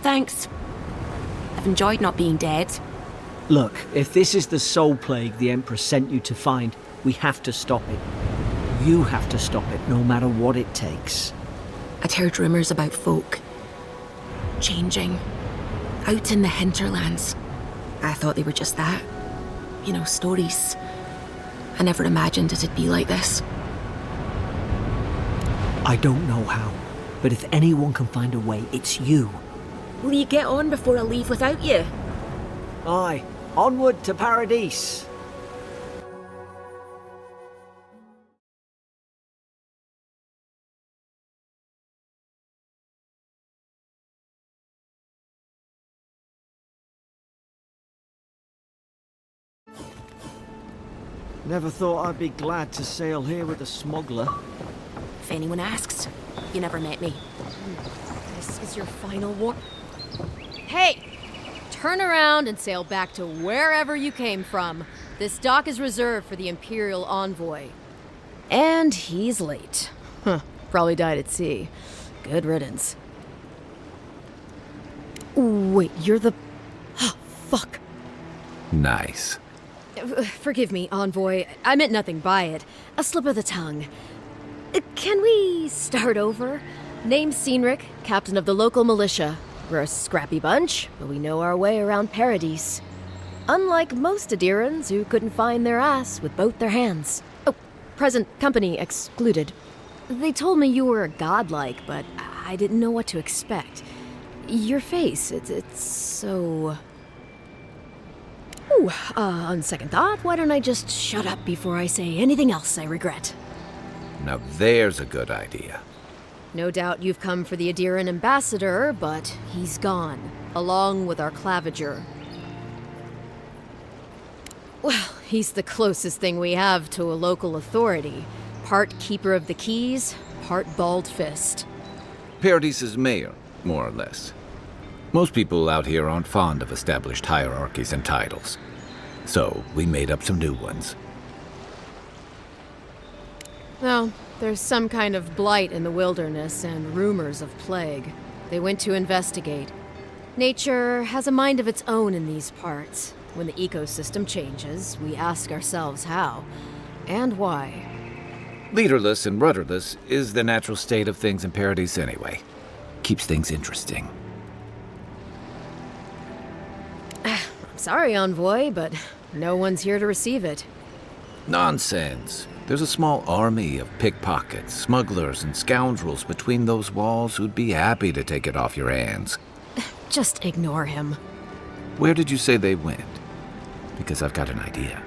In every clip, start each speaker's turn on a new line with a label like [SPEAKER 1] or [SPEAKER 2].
[SPEAKER 1] Thanks. I've enjoyed not being dead.
[SPEAKER 2] Look, if this is the soul plague the Emperor sent you to find, we have to stop it. You have to stop it, no matter what it takes.
[SPEAKER 1] I'd heard rumours about folk changing out in the hinterlands. I thought they were just that. You know, stories. I never imagined it'd be like this.
[SPEAKER 2] I don't know how, but if anyone can find a way, it's you.
[SPEAKER 1] Will you get on before I leave without you?
[SPEAKER 2] Aye, onward to Paradise. Never thought I'd be glad to sail here with a smuggler.
[SPEAKER 1] If anyone asks, you never met me.
[SPEAKER 3] This is your final war. Hey! Turn around and sail back to wherever you came from. This dock is reserved for the Imperial Envoy. And he's late. Huh. Probably died at sea. Good riddance. Wait, you're the... Oh, fuck.
[SPEAKER 4] Nice.
[SPEAKER 3] Forgive me, Envoy. I meant nothing by it. A slip of the tongue. Can we start over? Name's Cynric, captain of the local militia. We're a scrappy bunch, but we know our way around Paradise. Unlike most Adirans who couldn't find their ass with both their hands. Oh, present company excluded. They told me you were godlike, but I didn't know what to expect. Your face, it's so... Ooh, on second thought, why don't I just shut up before I say anything else I regret?
[SPEAKER 4] Now there's a good idea.
[SPEAKER 3] No doubt you've come for the Adiran ambassador, but he's gone, along with our claviger. Well, he's the closest thing we have to a local authority. Part keeper of the keys, part bald fist.
[SPEAKER 4] Paradise's mayor, more or less. Most people out here aren't fond of established hierarchies and titles. So we made up some new ones.
[SPEAKER 3] Well, there's some kind of blight in the wilderness and rumors of plague. They went to investigate. Nature has a mind of its own in these parts. When the ecosystem changes, we ask ourselves how and why.
[SPEAKER 4] Leaderless and rudderless is the natural state of things in Paradise anyway. Keeps things interesting.
[SPEAKER 3] I'm sorry, Envoy, but no one's here to receive it.
[SPEAKER 4] Nonsense. There's a small army of pickpockets, smugglers, and scoundrels between those walls who'd be happy to take it off your hands.
[SPEAKER 3] Just ignore him.
[SPEAKER 4] Where did you say they went? Because I've got an idea.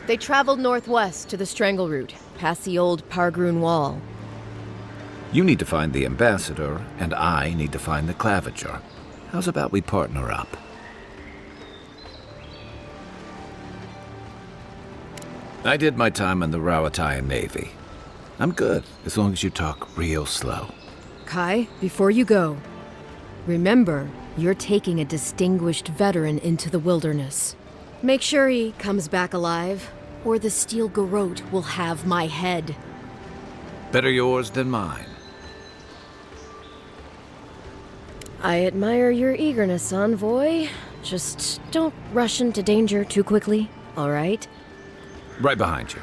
[SPEAKER 3] They traveled northwest to the Strangle Route, past the old Pargroon Wall.
[SPEAKER 4] You need to find the ambassador, and I need to find the claviger. How's about we partner up? I did my time in the Rawatayan Navy. I'm good, as long as you talk real slow.
[SPEAKER 3] Kai, before you go, remember, you're taking a distinguished veteran into the wilderness. Make sure he comes back alive, or the Steel Garrote will have my head.
[SPEAKER 4] Better yours than mine.
[SPEAKER 3] I admire your eagerness, Envoy. Just don't rush into danger too quickly, all right?
[SPEAKER 4] Right behind you.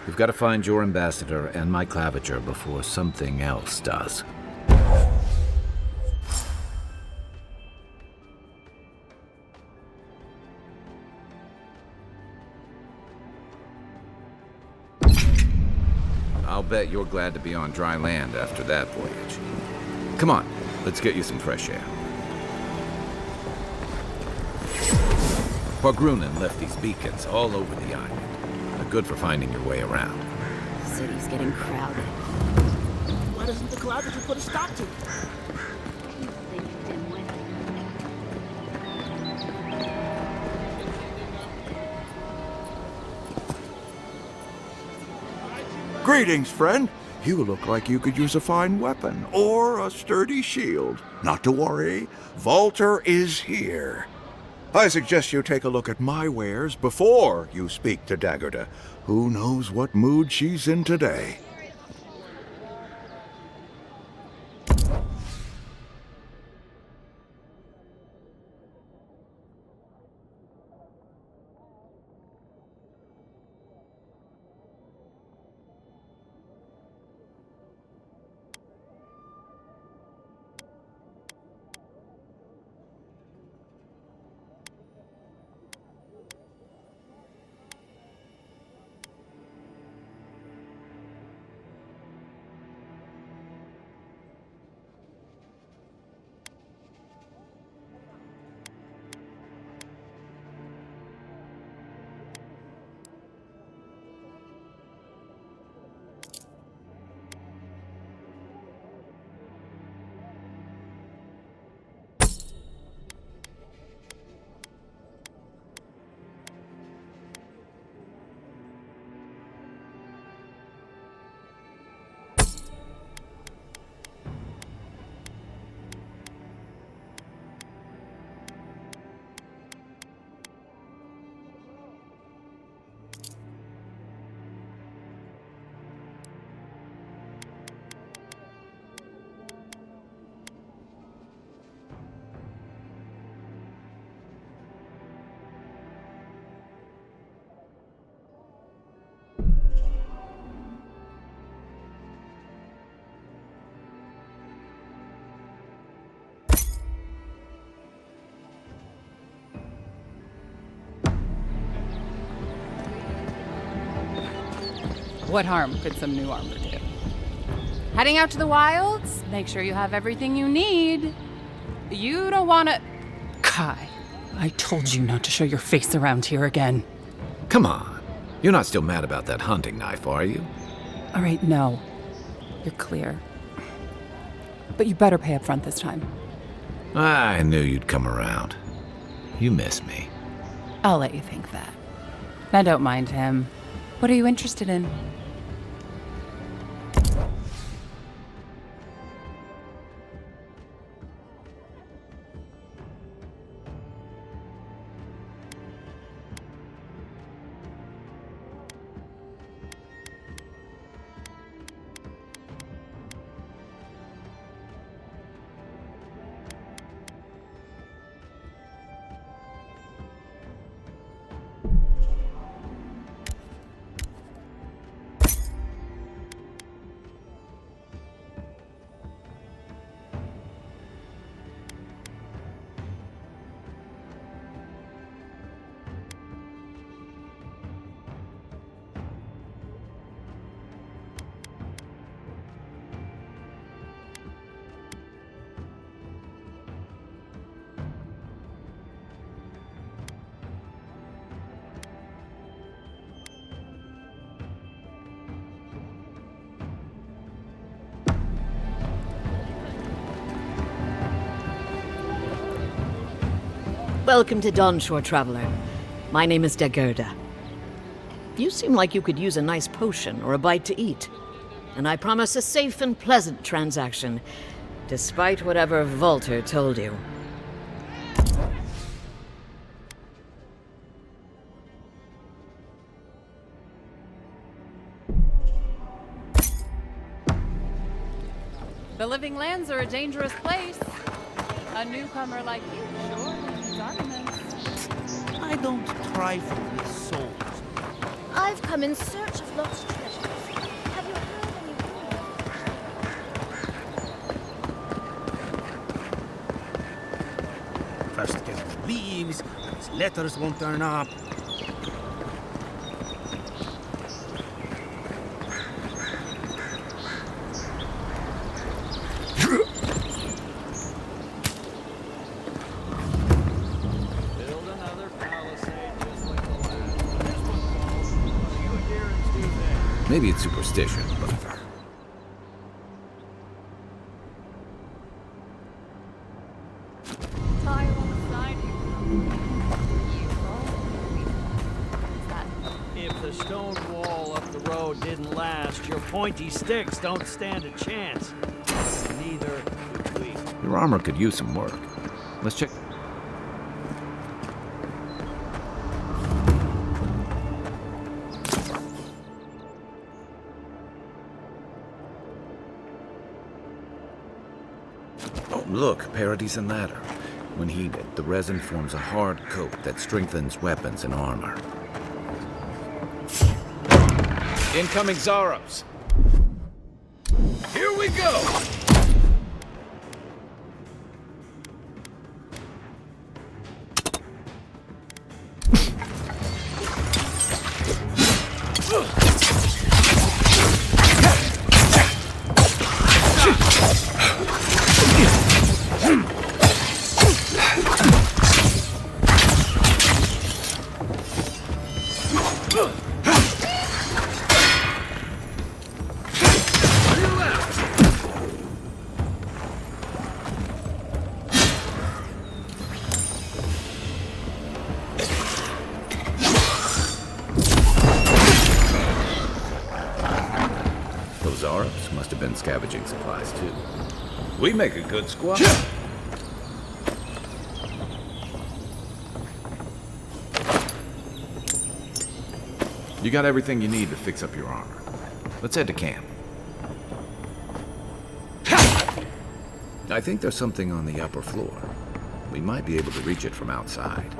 [SPEAKER 4] We've got to find your ambassador and my claviger before something else does. I'll bet you're glad to be on dry land after that voyage. Come on, let's get you some fresh air. Pargrunen left these beacons all over the island. They're good for finding your way around.
[SPEAKER 1] The city's getting crowded.
[SPEAKER 5] Why doesn't the claviger put a stop to it?
[SPEAKER 6] Greetings, friend. You look like you could use a fine weapon or a sturdy shield. Not to worry, Volter is here. I suggest you take a look at my wares before you speak to Daggerda. Who knows what mood she's in today?
[SPEAKER 7] What harm could some new armor do? Heading out to the wilds? Make sure you have everything you need. You don't wanna... Kai, I told you not to show your face around here again.
[SPEAKER 4] Come on. You're not still mad about that hunting knife, are you?
[SPEAKER 7] All right, no. You're clear. But you better pay up front this time.
[SPEAKER 4] I knew you'd come around. You miss me.
[SPEAKER 7] I'll let you think that. Now don't mind him. What are you interested in?
[SPEAKER 8] Welcome to Dawnshore, Traveler. My name is Daggerda. You seem like you could use a nice potion or a bite to eat. And I promise a safe and pleasant transaction, despite whatever Volter told you.
[SPEAKER 7] The Living Lands are a dangerous place. A newcomer like you sure needs arguments.
[SPEAKER 5] I don't trifle with souls.
[SPEAKER 9] I've come in search of lost treasures. Have you heard any rumors?
[SPEAKER 5] First get leaves, and his letters won't turn up.
[SPEAKER 4] Maybe it's superstition, but...
[SPEAKER 7] Tie alongside you.
[SPEAKER 2] If the stone wall up the road didn't last, your pointy sticks don't stand a chance. Neither do we.
[SPEAKER 4] Your armor could use some work. Let's check... Look, Parady's and ladder. When heated, the resin forms a hard coat that strengthens weapons and armor. Incoming Zarops! Here we go! Those Zarops must have been scavenging supplies, too. We make a good squad. You got everything you need to fix up your armor. Let's head to camp. I think there's something on the upper floor. We might be able to reach it from outside.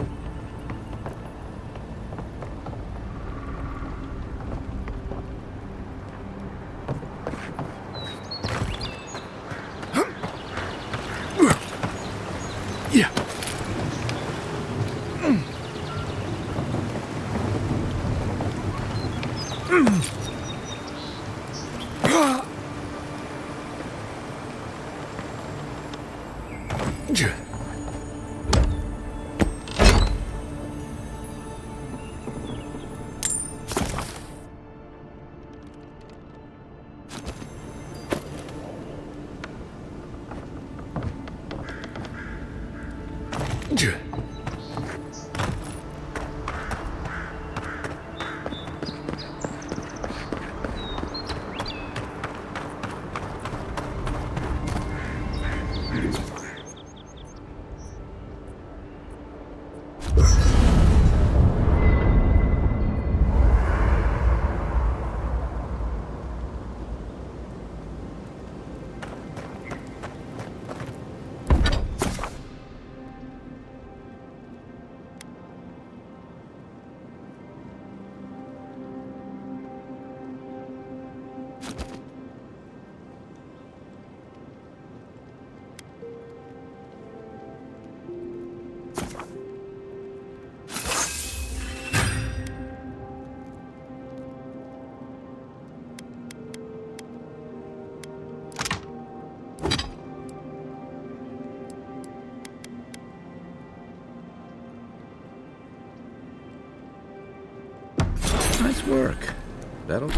[SPEAKER 6] Yeah.
[SPEAKER 4] Nice work. That'll...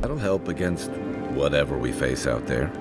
[SPEAKER 4] That'll help against whatever we face out there.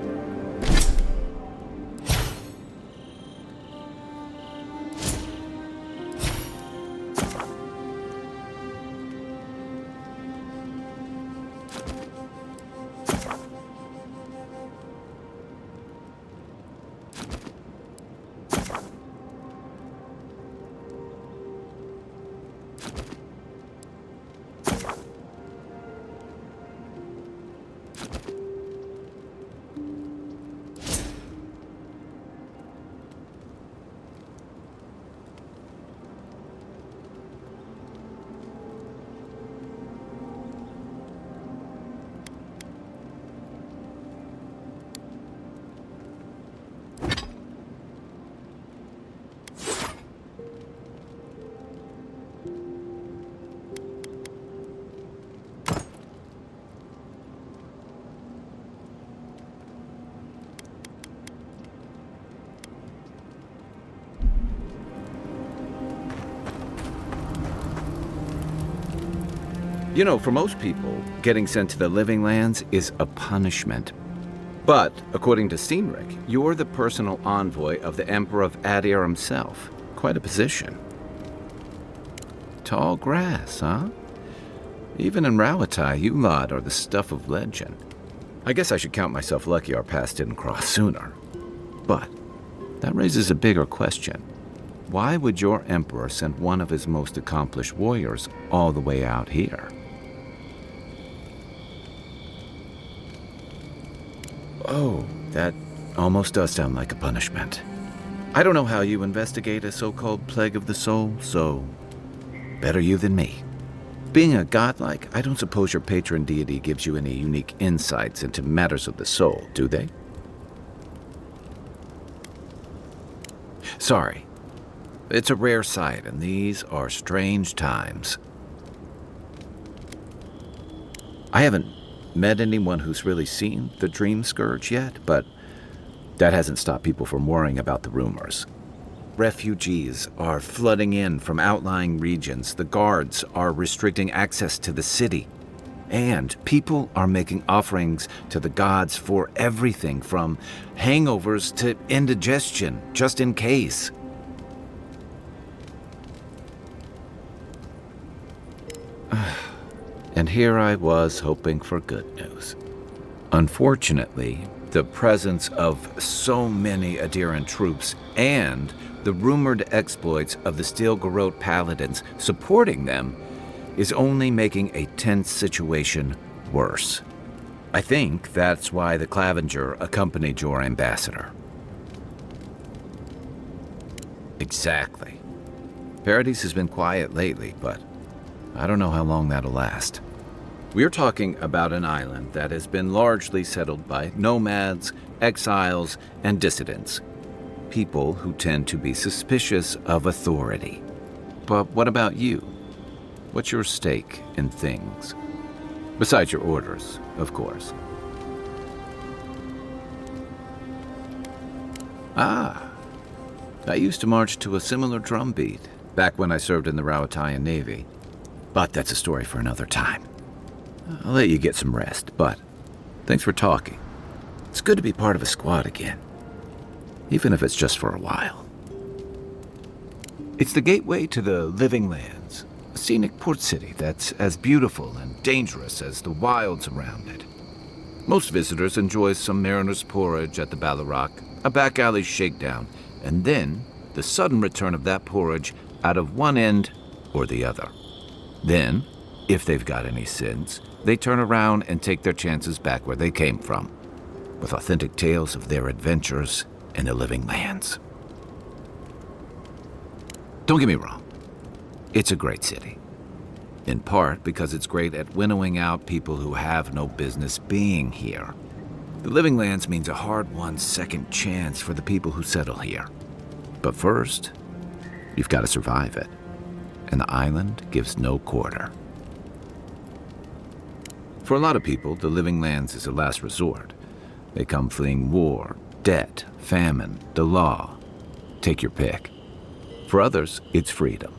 [SPEAKER 4] You know, for most people, getting sent to the Living Lands is a punishment. But, according to Cynric, you're the personal envoy of the Emperor of Adir himself. Quite a position. Tall grass, huh? Even in Rawatai, you lot are the stuff of legend. I guess I should count myself lucky our paths didn't cross sooner. But That raises a bigger question. Why would your emperor send one of his most accomplished warriors all the way out here? Oh, that almost does sound like a punishment. I don't know how you investigate a so-called plague of the soul, so better you than me. Being a godlike, I don't suppose your patron deity gives you any unique insights into matters of the soul, do they? Sorry. It's a rare sight, and these are strange times. I haven't met anyone who's really seen the Dream Scourge yet, but that hasn't stopped people from worrying about the rumors. Refugees are flooding in from outlying regions. The guards are restricting access to the city. And people are making offerings to the gods for everything from hangovers to indigestion, just in case. And here I was hoping for good news. Unfortunately, the presence of so many Adiran troops and the rumored exploits of the Steel Garrote paladins supporting them is only making a tense situation worse. I think that's why the Clavenger accompanied your ambassador. Exactly. Paradise has been quiet lately, but I don't know how long that'll last. We're talking about an island that has been largely settled by nomads, exiles, and dissidents. People who tend to be suspicious of authority. But what about you? What's your stake in things? Besides your orders, of course. Ah, I used to march to a similar drumbeat back when I served in the Rawatayan Navy. But that's a story for another time. I'll let you get some rest, but thanks for talking. It's good to be part of a squad again, even if it's just for a while. It's the gateway to the Living Lands, a scenic port city that's as beautiful and dangerous as the wilds around it. Most visitors enjoy some mariner's porridge at the Balarock, a back alley shakedown, and then the sudden return of that porridge out of one end or the other. Then, if they've got any sense, they turn around and take their chances back where they came from, with authentic tales of their adventures in the Living Lands. Don't get me wrong, it's a great city. In part because it's great at winnowing out people who have no business being here. The Living Lands means a hard-won second chance for the people who settle here. But first, you've got to survive it. And the island gives no quarter. For a lot of people, the Living Lands is a last resort. They come fleeing war, debt, famine, the law. Take your pick. For others, it's freedom.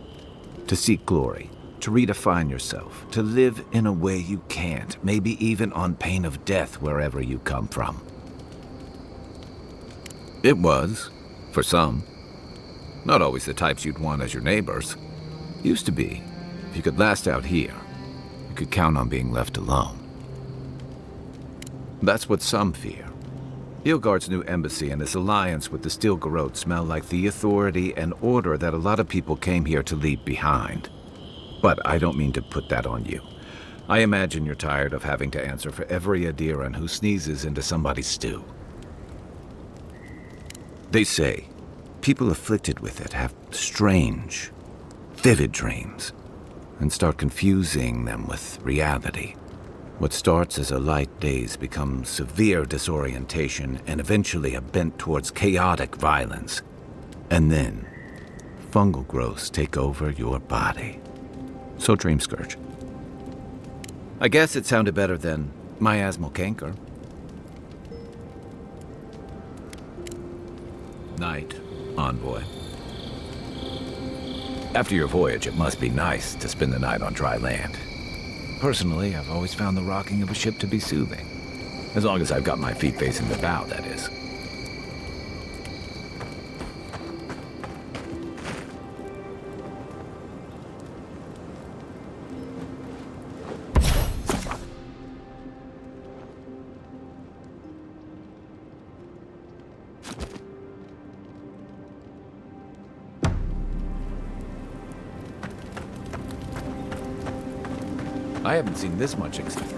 [SPEAKER 4] To seek glory, to redefine yourself, to live in a way you can't, maybe even on pain of death wherever you come from. It was, for some. Not always the types you'd want as your neighbors. Used to be. If you could last out here, you could count on being left alone. That's what some fear. Ilgard's new embassy and his alliance with the Steel Garrote smell like the authority and order that a lot of people came here to leave behind. But I don't mean to put that on you. I imagine you're tired of having to answer for every Adiran who sneezes into somebody's stew. They say people afflicted with it have strange, vivid dreams, and start confusing them with reality. What starts as a light daze becomes severe disorientation and eventually a bent towards chaotic violence. And then, fungal growths take over your body. So Dream Scourge. I guess it sounded better than miasmal canker. Night, envoy. After your voyage, it must be nice to spend the night on dry land. Personally, I've always found the rocking of a ship to be soothing. As long as I've got my feet facing the bow, that is. I haven't seen this much extent.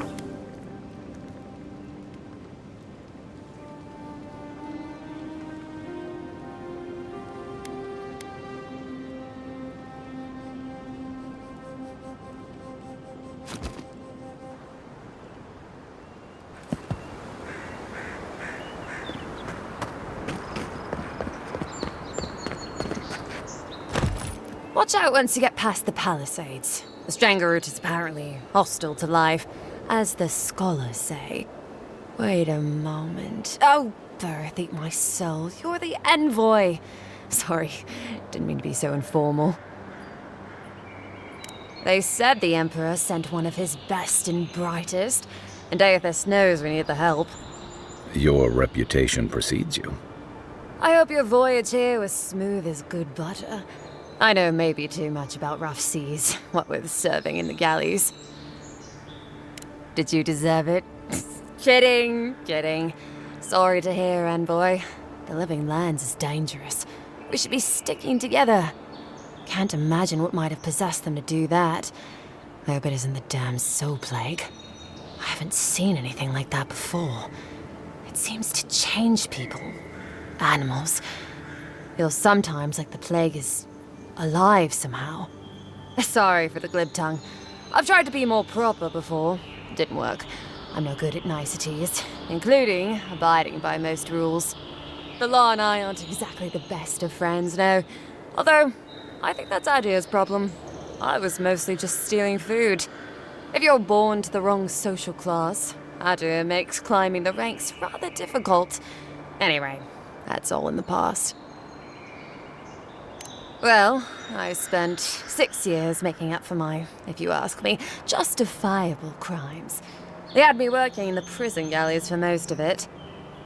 [SPEAKER 3] Watch out once you get past the palisades. The Stranger route is apparently hostile to life, as the scholars say. Wait a moment. Oh, Birth, eat my soul. You're the envoy. Sorry, didn't mean to be so informal. They said the Emperor sent one of his best and brightest, and Aethys knows we need the help.
[SPEAKER 4] Your reputation precedes you.
[SPEAKER 3] I hope your voyage here was smooth as good butter. I know maybe too much about rough seas, what with serving in the galleys. Did you deserve it? Kidding. Sorry to hear, envoy. The living lands is dangerous. We should be sticking together. Can't imagine what might have possessed them to do that. I hope it isn't the damn soul plague. I haven't seen anything like that before. It seems to change people. Animals. Feels sometimes like the plague is alive somehow. Sorry for the glib tongue. I've tried to be more proper before. Didn't work. I'm no good at niceties, including abiding by most rules. The law and I aren't exactly the best of friends, no. Although, I think that's Adia's problem. I was mostly just stealing food. If you're born to the wrong social class, Adia makes climbing the ranks rather difficult. Anyway, that's all in the past. Well, I spent 6 years making up for my, if you ask me, justifiable crimes. They had me working in the prison galleys for most of it.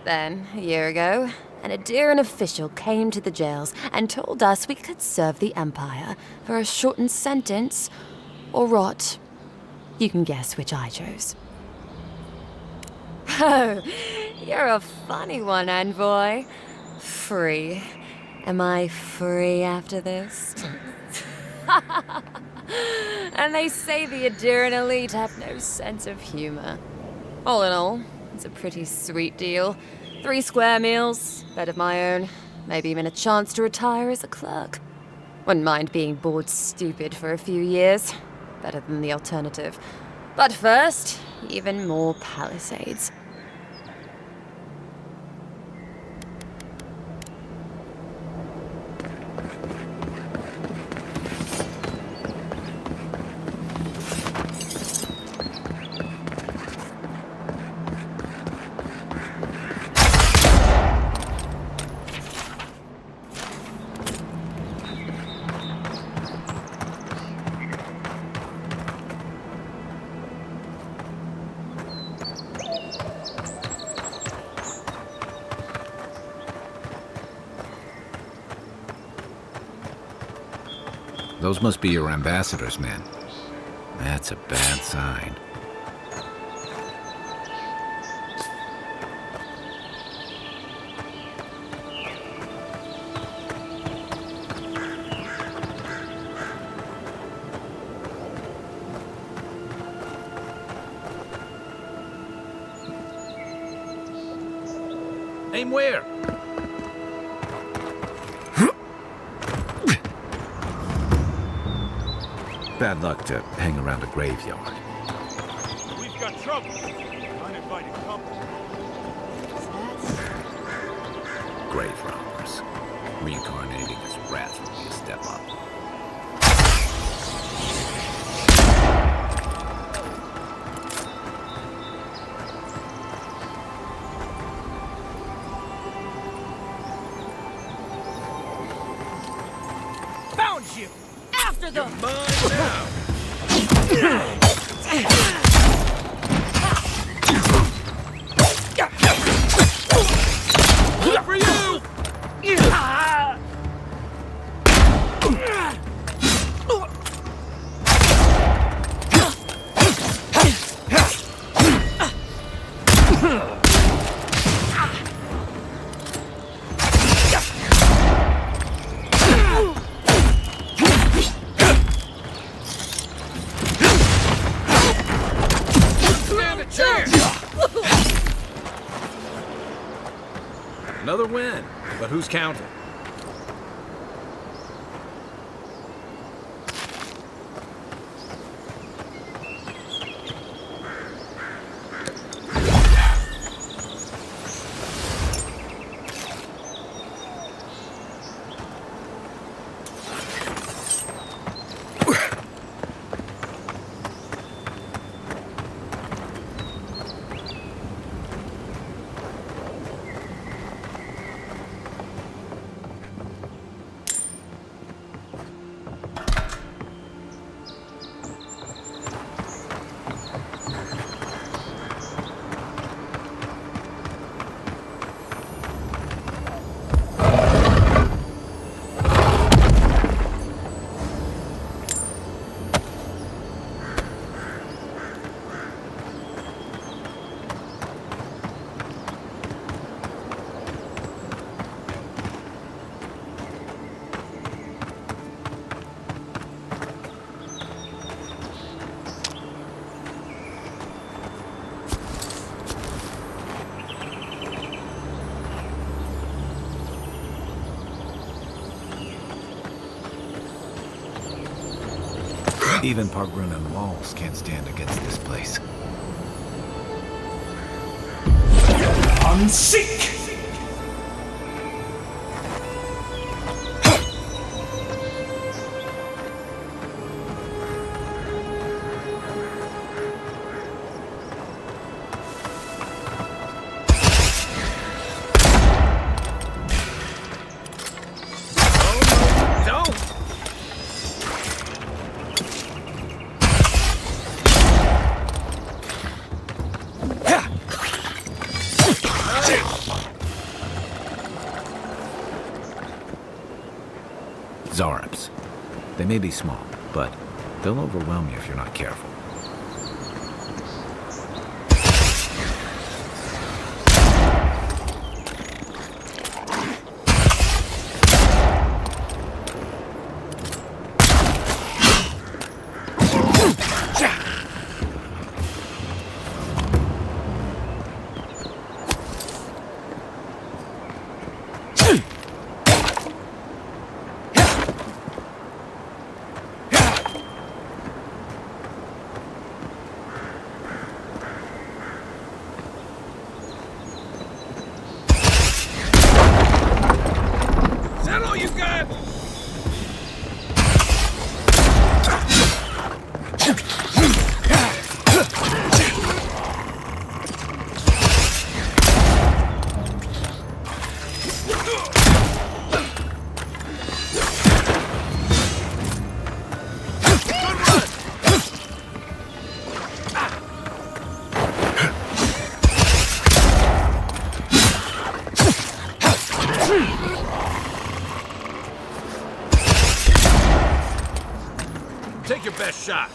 [SPEAKER 3] Then, a year ago, an Adiran official came to the jails and told us we could serve the Empire for a shortened sentence or rot. You can guess which I chose. Oh, you're a funny one, envoy. Free. Am I free after this? And they say the Adiran elite have no sense of humor. All in all, it's a pretty sweet deal. 3 square meals, bed of my own, maybe even a chance to retire as a clerk. Wouldn't mind being bored stupid for a few years. Better than the alternative. But first, even more palisades.
[SPEAKER 4] Those must be your ambassador's men. That's a bad sign. Aim where? Bad luck to hang around a graveyard.
[SPEAKER 6] We've got trouble. Uninvited company.
[SPEAKER 4] Grave robbers. Reincarnating as rats would be a step up.
[SPEAKER 5] Found you! After them!
[SPEAKER 6] Good for you!
[SPEAKER 4] Another win. But who's counting? Even Pargrun and walls can't stand against this place.
[SPEAKER 5] Unseek!
[SPEAKER 4] Zarps. They may be small, but they'll overwhelm you if you're not careful. Take your best shot.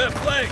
[SPEAKER 10] left leg!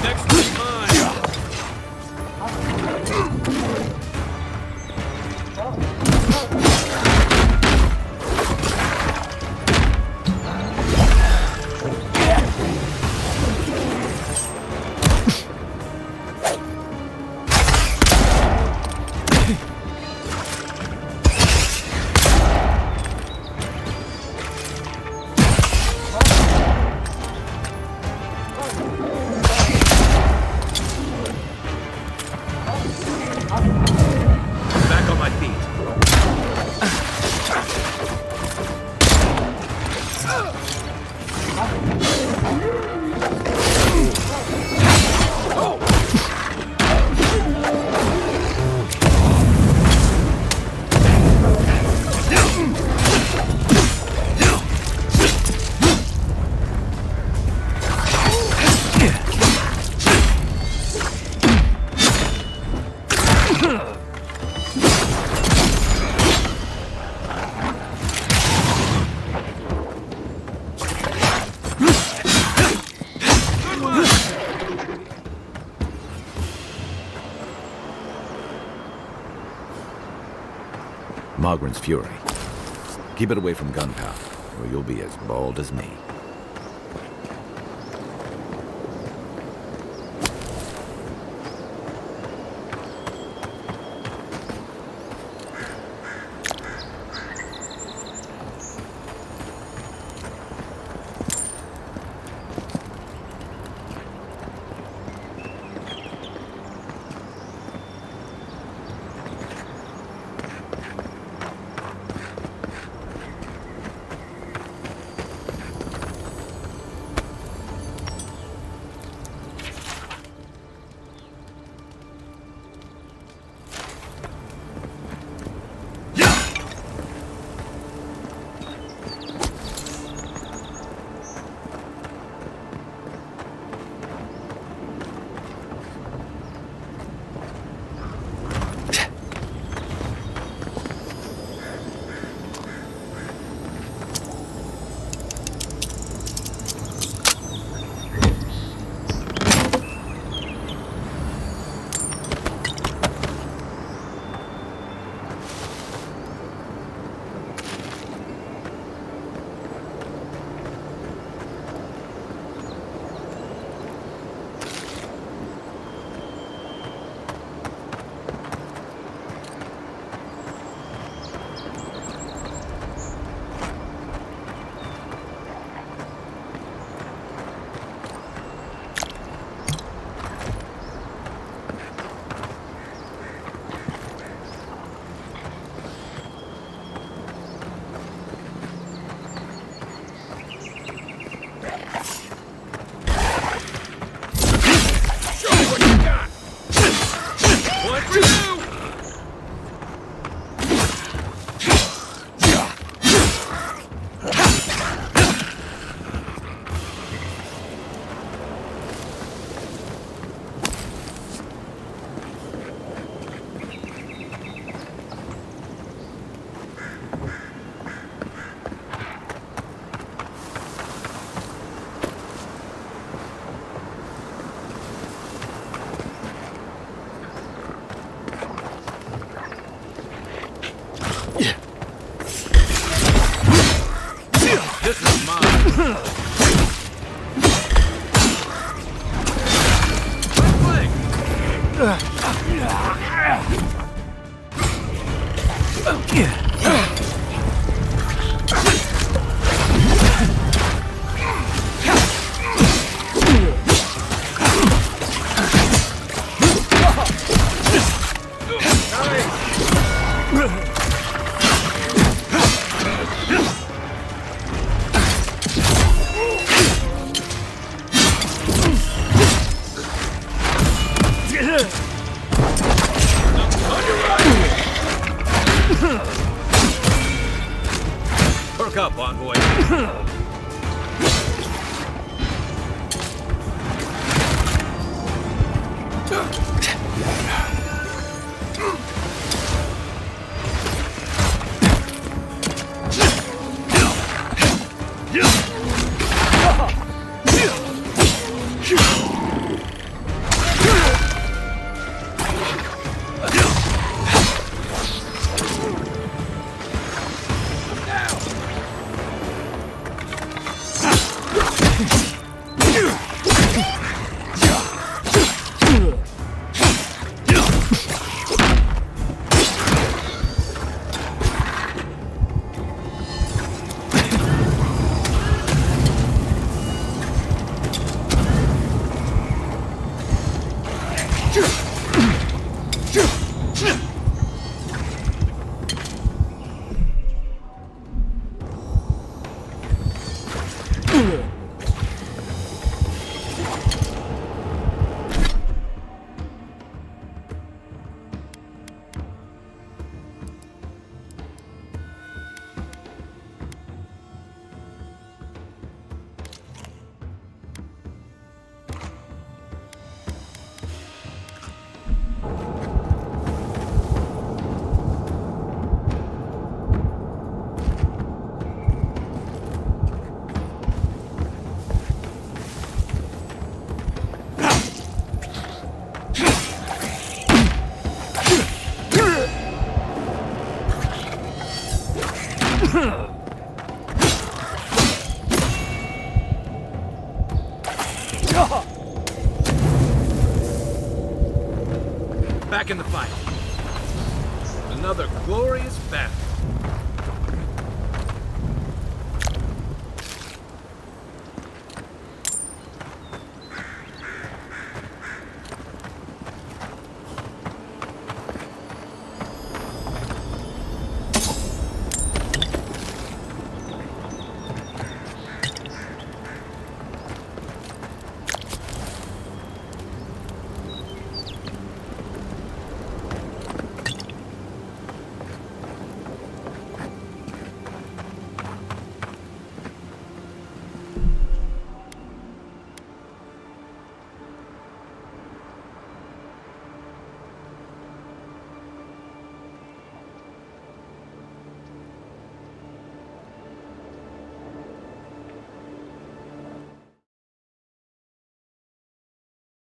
[SPEAKER 10] Next one's mine! Back on my feet.
[SPEAKER 4] Mogren's fury. Keep it away from gunpowder, or you'll be as bald as me. This is mine.
[SPEAKER 10] Back up, Envoy. Back in the fight. Another glorious battle.